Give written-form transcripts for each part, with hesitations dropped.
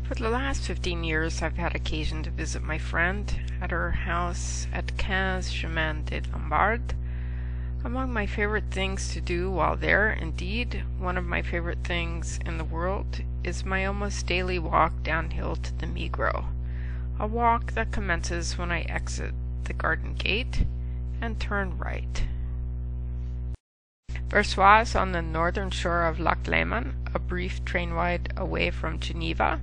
For the last 15 years, I've had occasion to visit my friend at her house at 15 Chemin des Lombards. Among my favorite things to do while there, indeed, one of my favorite things in the world, is my almost daily walk downhill to the Migros, a walk that commences when I exit the garden gate and turn right. Versoix is on the northern shore of Lac Léman, a brief train ride away from Geneva.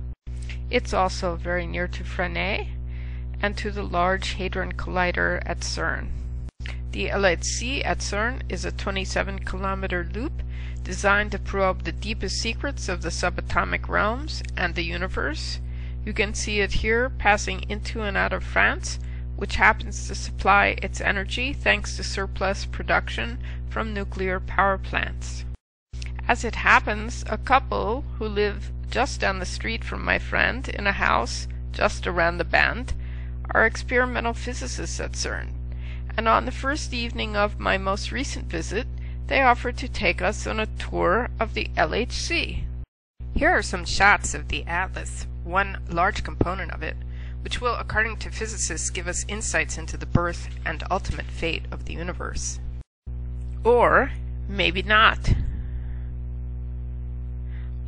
It's also very near to Fresnay and to the Large Hadron Collider at CERN. The LHC at CERN is a 27-kilometer loop designed to probe the deepest secrets of the subatomic realms and the universe. You can see it here passing into and out of France, which happens to supply its energy thanks to surplus production from nuclear power plants. As it happens, a couple who live just down the street from my friend in a house just around the bend are experimental physicists at CERN, and on the first evening of my most recent visit, they offered to take us on a tour of the LHC. Here are some shots of the atlas, one large component of it, which will, according to physicists, give us insights into the birth and ultimate fate of the universe. Or maybe not.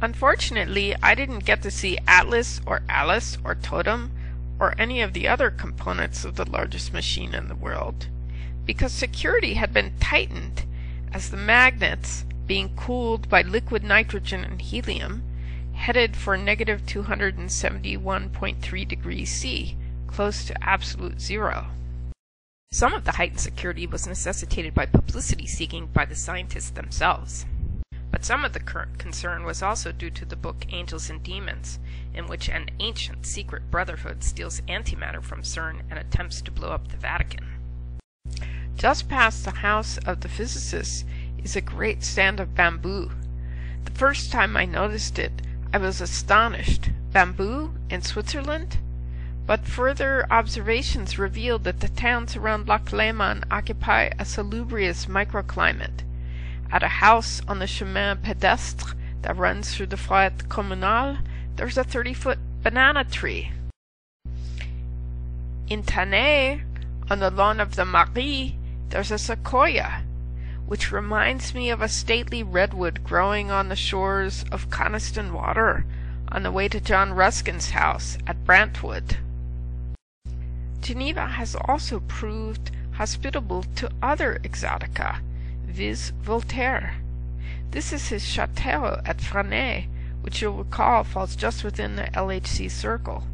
Unfortunately, I didn't get to see Atlas or Alice or Totem or any of the other components of the largest machine in the world, because security had been tightened as the magnets, being cooled by liquid nitrogen and helium, headed for negative 271.3 degrees C, close to absolute zero. Some of the heightened security was necessitated by publicity seeking by the scientists themselves. But some of the current concern was also due to the book Angels and Demons, in which an ancient secret brotherhood steals antimatter from CERN and attempts to blow up the Vatican. Just past the house of the physicists is a great stand of bamboo. The first time I noticed it, I was astonished. Bamboo in Switzerland? But further observations revealed that the towns around Lac Léman occupy a salubrious microclimate. At a house on the chemin pédestre that runs through the Forêt Communale, there's a 30-foot banana tree. In Tannay, on the lawn of the Marie, there's a sequoia, which reminds me of a stately redwood growing on the shores of Coniston Water on the way to John Ruskin's house at Brantwood. Geneva has also proved hospitable to other exotica, viz. Voltaire. This is his château at Fresnay, which you'll recall falls just within the LHC circle.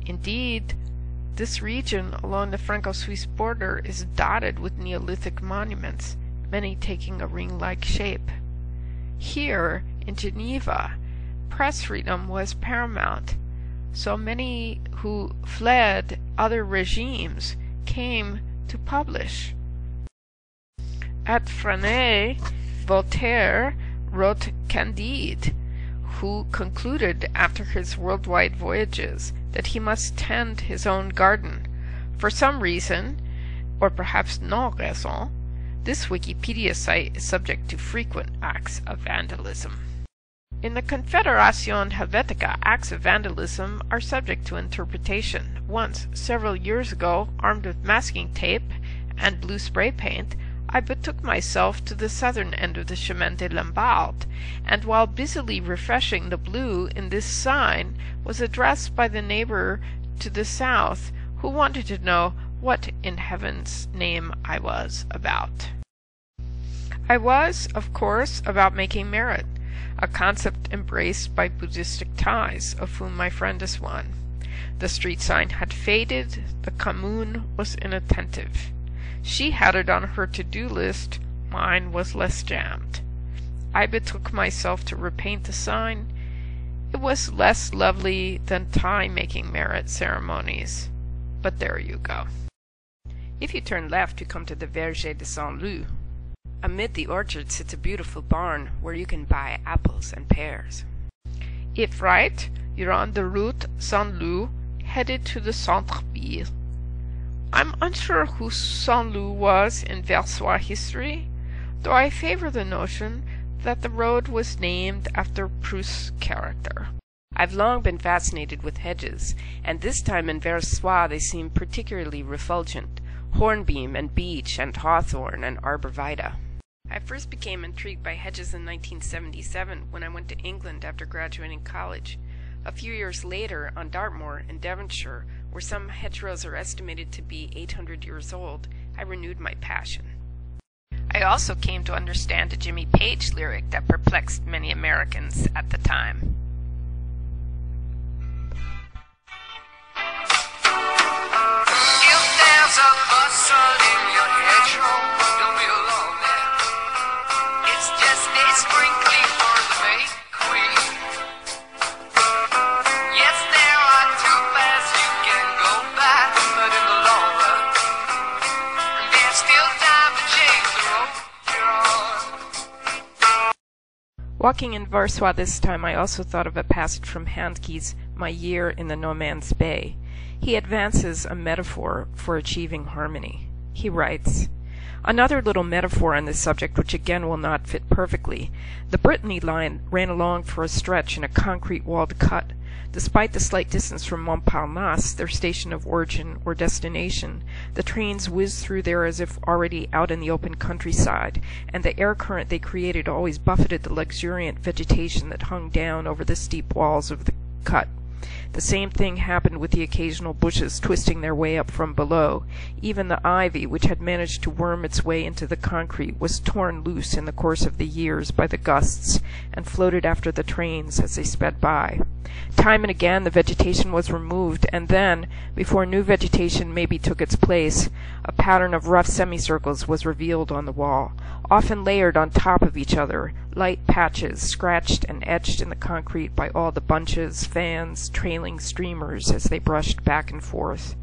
Indeed, this region along the Franco-Swiss border is dotted with Neolithic monuments, many taking a ring-like shape. Here, in Geneva, press freedom was paramount, so many who fled other regimes came to publish. At Fresnay, Voltaire wrote Candide, who concluded after his worldwide voyages that he must tend his own garden. For some reason, or perhaps no raison, this Wikipedia site is subject to frequent acts of vandalism. In the Confederation Helvetica, acts of vandalism are subject to interpretation. Once, several years ago, armed with masking tape and blue spray paint, I betook myself to the southern end of the Chemin des Lombards, and while busily refreshing the blue in this sign, was addressed by the neighbor to the south, who wanted to know what in heaven's name I was about. I was, of course, about making merit, a concept embraced by Buddhistic Thais, of whom my friend is one. The street sign had faded, the commune was inattentive. She had it on her to-do list, mine was less jammed. I betook myself to repaint the sign. It was less lovely than Thai-making merit ceremonies. But there you go. If you turn left, you come to the Verger de Saint-Loup. Amid the orchard sits a beautiful barn where you can buy apples and pears. If right, you're on the route Saint-Loup, headed to the centre-ville. I'm unsure who Saint-Loup was in Versoix history, though I favor the notion that the road was named after Proust's character. I've long been fascinated with hedges, and this time in Versoix they seemed particularly refulgent, hornbeam and beech and hawthorn and arborvitae. I first became intrigued by hedges in 1977 when I went to England after graduating college. A few years later, on Dartmoor in Devonshire, where some hedgerows are estimated to be 800 years old, I renewed my passion. I also came to understand a Jimmy Page lyric that perplexed many Americans at the time. If there's a bustle in your hedgerow, don't be alone there. It's just a sprinkling for the May Queen. Yes, there are two paths you can go back, but in the long run, there's still time to change the road you're on. Walking in Versoix this time, I also thought of a passage from Handke's My Year in the No Man's Bay. He advances a metaphor for achieving harmony. He writes, "Another little metaphor on this subject which again will not fit perfectly. The Brittany line ran along for a stretch in a concrete walled cut. Despite the slight distance from Montparnasse, their station of origin or destination, the trains whizzed through there as if already out in the open countryside, and the air current they created always buffeted the luxuriant vegetation that hung down over the steep walls of the cut. The same thing happened with the occasional bushes twisting their way up from below. Even the ivy, which had managed to worm its way into the concrete, was torn loose in the course of the years by the gusts, and floated after the trains as they sped by. Time and again the vegetation was removed, and then, before new vegetation maybe took its place, a pattern of rough semicircles was revealed on the wall, often layered on top of each other, light patches scratched and etched in the concrete by all the bunches, fans, trailing streamers as they brushed back and forth.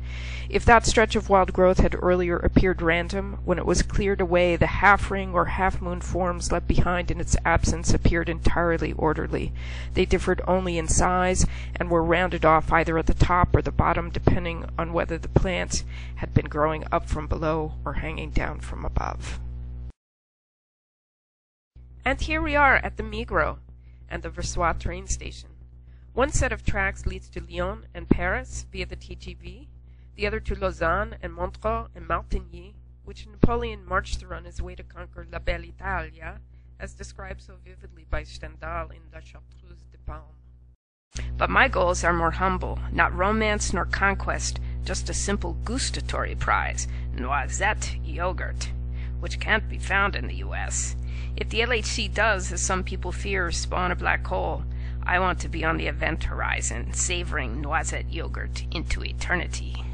If that stretch of wild growth had earlier appeared random, when it was cleared away the half-ring or half-moon forms left behind in its absence appeared entirely orderly. They differed only in size, and were rounded off either at the top or the bottom, depending on whether the plants had been growing up from below or hanging down from above." And here we are at the Migros and the Versoix train station. One set of tracks leads to Lyon and Paris via the TGV, the other to Lausanne and Montreux and Martigny, which Napoleon marched through on his way to conquer La Belle Italia, as described so vividly by Stendhal in La Chartreuse de Parme. But my goals are more humble, not romance nor conquest, just a simple gustatory prize, noisette yogurt, which can't be found in the U.S. If the LHC does, as some people fear, spawn a black hole, I want to be on the event horizon, savoring noisette yogurt into eternity.